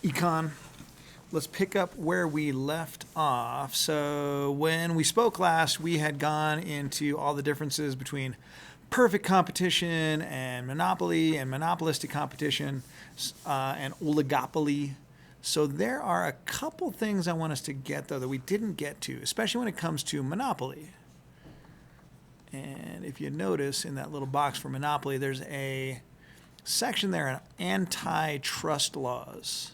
Econ. Let's pick up where we left off. So when we spoke last, we had gone into all the differences between perfect competition and monopoly and monopolistic competition and oligopoly. So there are a couple things I want us to get, though, that we didn't get to, especially when it comes to monopoly. And if you notice in that little box for monopoly, there's a section there on antitrust laws.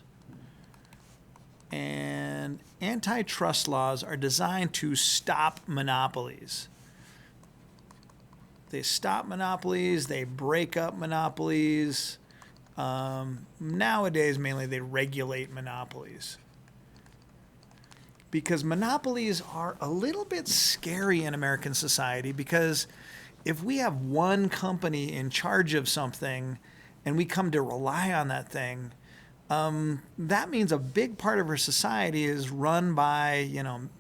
And antitrust laws are designed to stop monopolies. They stop monopolies, they break up monopolies. Nowadays, mainly, they regulate monopolies. Because monopolies are a little bit scary in American society, because if we have one company in charge of something and we come to rely on that thing, that means a big part of our society is run by,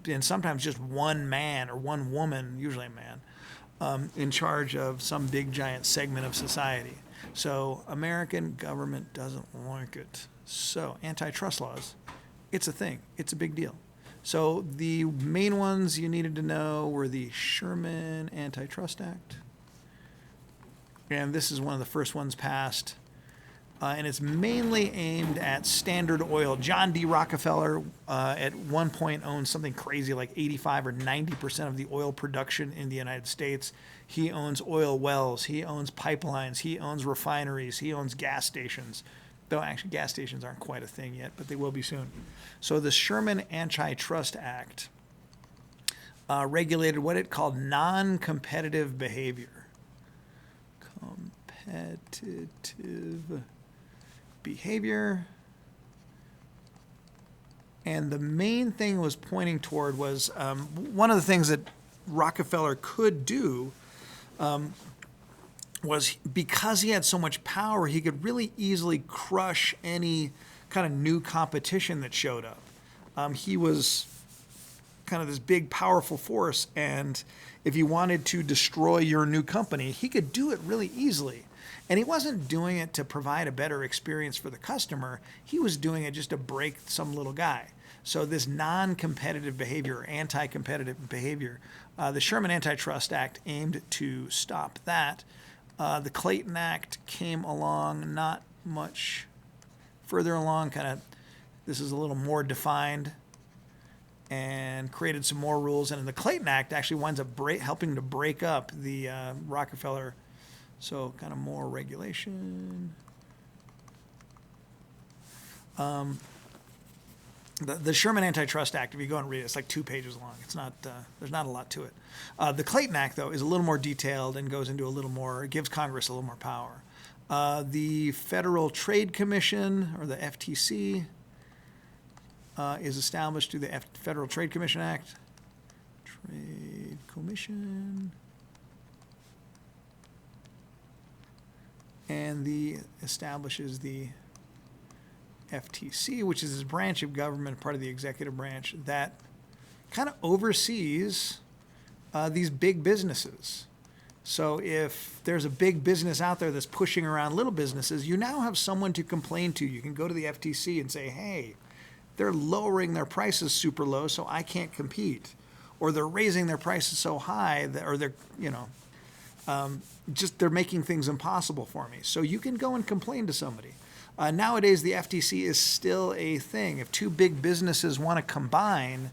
and sometimes just one man or one woman, usually a man, in charge of some big giant segment of society. So American government doesn't like it. So antitrust laws, it's a thing. It's a big deal. So the main ones you needed to know were the Sherman Antitrust Act. And this is one of the first ones passed. And it's mainly aimed at Standard Oil. John D. Rockefeller at one point owned something crazy like 85 or 90% of the oil production in the United States. He owns oil wells. He owns pipelines. He owns refineries. He owns gas stations. Though actually gas stations aren't quite a thing yet, but they will be soon. So the Sherman Antitrust Act regulated what it called non-competitive behavior. Competitive behavior. And the main thing it was pointing toward was one of the things that Rockefeller could do was, because he had so much power, he could really easily crush any kind of new competition that showed up. He was kind of this big, powerful force, and if he wanted to destroy your new company, he could do it really easily. And he wasn't doing it to provide a better experience for the customer. He was doing it just to break some little guy. So this non-competitive behavior, or anti-competitive behavior, the Sherman Antitrust Act aimed to stop that. The Clayton Act came along not much further along, this is a little more defined, and created some more rules. And the Clayton Act actually winds up helping to break up the Rockefeller. So kind of more regulation. The Sherman Antitrust Act, if you go and read it, it's like 2 pages long. It's not, there's not a lot to it. The Clayton Act, though, is a little more detailed and goes into a little more, it gives Congress a little more power. The Federal Trade Commission, or the FTC, is established through the Federal Trade Commission Act. Trade Commission. And establishes the FTC, which is this branch of government, part of the executive branch, that kind of oversees these big businesses. So if there's a big business out there that's pushing around little businesses, you now have someone to complain to. You can go to the FTC and say, hey, they're lowering their prices super low, so I can't compete. Or they're raising their prices so high, or they're, they're making things impossible for me. So you can go and complain to somebody. Nowadays, the FTC is still a thing. If two big businesses want to combine,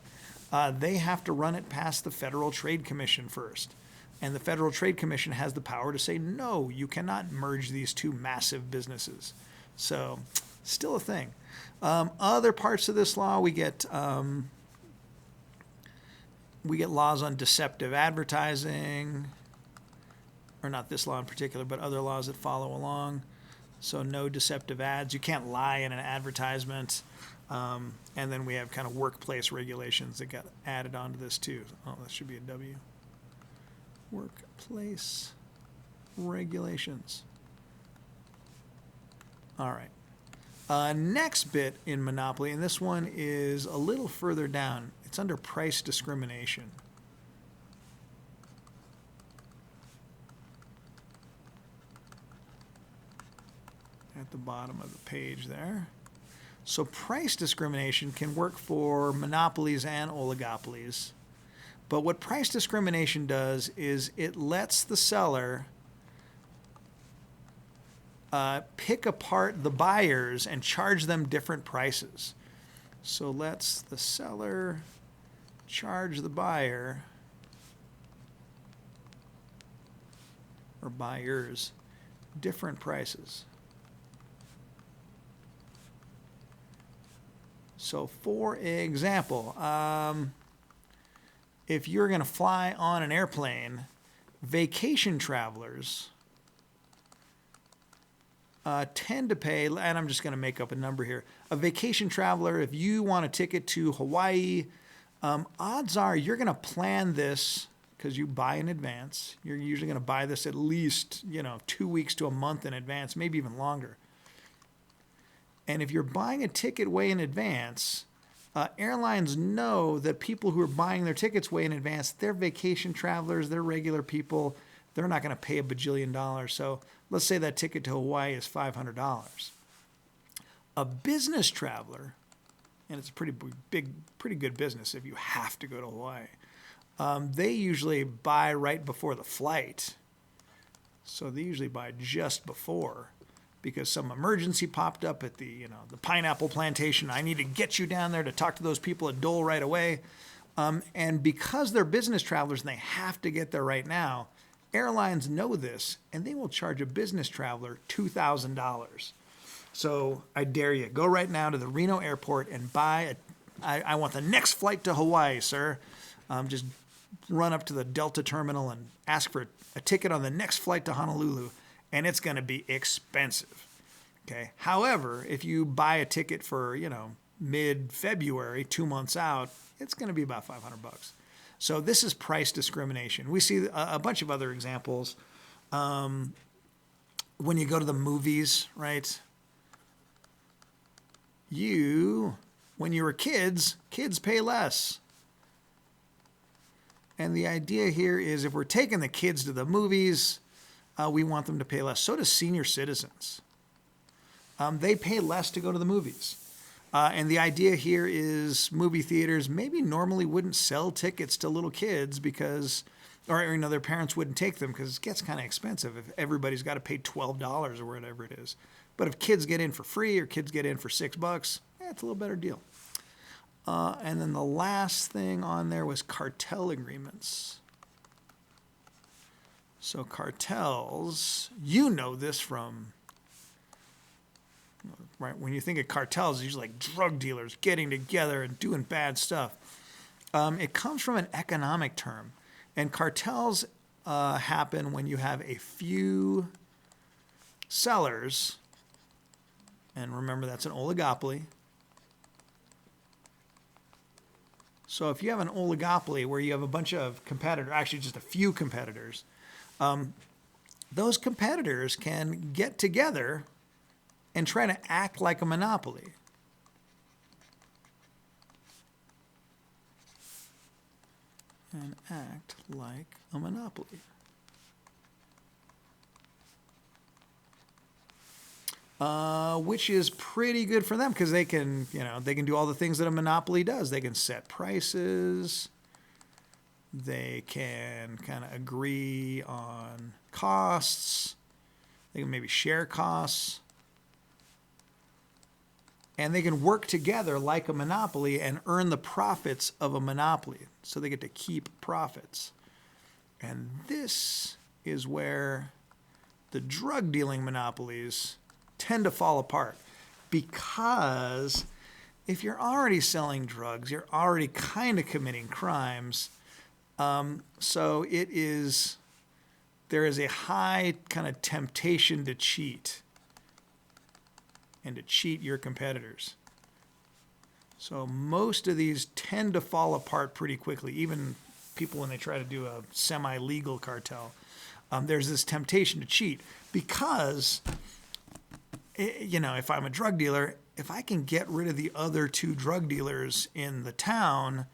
they have to run it past the Federal Trade Commission first. And the Federal Trade Commission has the power to say, no, you cannot merge these two massive businesses. So, still a thing. Other parts of this law, we get laws on deceptive advertising, or not this law in particular, but other laws that follow along. So no deceptive ads. You can't lie in an advertisement. And then we have kind of workplace regulations that got added onto this too. Oh, that should be a W. Workplace regulations. All right. Next bit in monopoly, and this one is a little further down. It's under price discrimination. At the bottom of the page there. So price discrimination can work for monopolies and oligopolies. But what price discrimination does is it lets the seller pick apart the buyers and charge them different prices. So lets the seller charge the buyer or buyers different prices. So for example, if you're going to fly on an airplane, vacation travelers tend to pay, and I'm just going to make up a number here. A vacation traveler, if you want a ticket to Hawaii, odds are you're going to plan this because you buy in advance. You're usually going to buy this at least, 2 weeks to a month in advance, maybe even longer. And if you're buying a ticket way in advance, airlines know that people who are buying their tickets way in advance, they're vacation travelers, they're regular people. They're not going to pay $1 bajillion. So let's say that ticket to Hawaii is $500. A business traveler, and it's a pretty good business if you have to go to Hawaii, they usually buy right before the flight. So they usually buy just before because some emergency popped up at the pineapple plantation. I need to get you down there to talk to those people at Dole right away. And because they're business travelers and they have to get there right now, airlines know this, and they will charge a business traveler $2,000. So I dare you, go right now to the Reno airport and buy I want the next flight to Hawaii, sir. Just run up to the Delta terminal and ask for a ticket on the next flight to Honolulu, and it's going to be expensive. Okay. However, if you buy a ticket for, mid-February, 2 months out, it's going to be about $500. So this is price discrimination. We see a bunch of other examples. When you go to the movies, right? When you were kids pay less. And the idea here is if we're taking the kids to the movies, we want them to pay less. So do senior citizens. They pay less to go to the movies. And the idea here is movie theaters maybe normally wouldn't sell tickets to little kids because, or their parents wouldn't take them because it gets kind of expensive if everybody's got to pay $12 or whatever it is. But if kids get in for free or kids get in for $6, it's a little better deal. And then the last thing on there was cartel agreements. So cartels, this from, right? When you think of cartels, it's usually like drug dealers getting together and doing bad stuff. It comes from an economic term. And cartels happen when you have a few sellers. And remember, that's an oligopoly. So if you have an oligopoly where you have a bunch of competitors, actually just a few competitors, those competitors can get together and try to act like a monopoly. And act like a monopoly. Which is pretty good for them because they can do all the things that a monopoly does. They can set prices. They can kind of agree on costs. They can maybe share costs. And they can work together like a monopoly and earn the profits of a monopoly. So they get to keep profits. And this is where the drug dealing monopolies tend to fall apart. Because if you're already selling drugs, you're already kind of committing crimes. So there is a high kind of temptation to cheat. And to cheat your competitors. So most of these tend to fall apart pretty quickly. Even people when they try to do a semi-legal cartel, there's this temptation to cheat because, if I'm a drug dealer, if I can get rid of the other two drug dealers in the town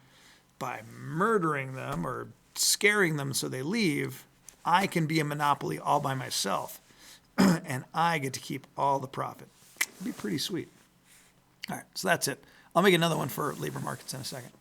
by murdering them or scaring them so they leave, I can be a monopoly all by myself, and I get to keep all the profit. Be pretty sweet. All right, so that's it. I'll make another one for labor markets in a second.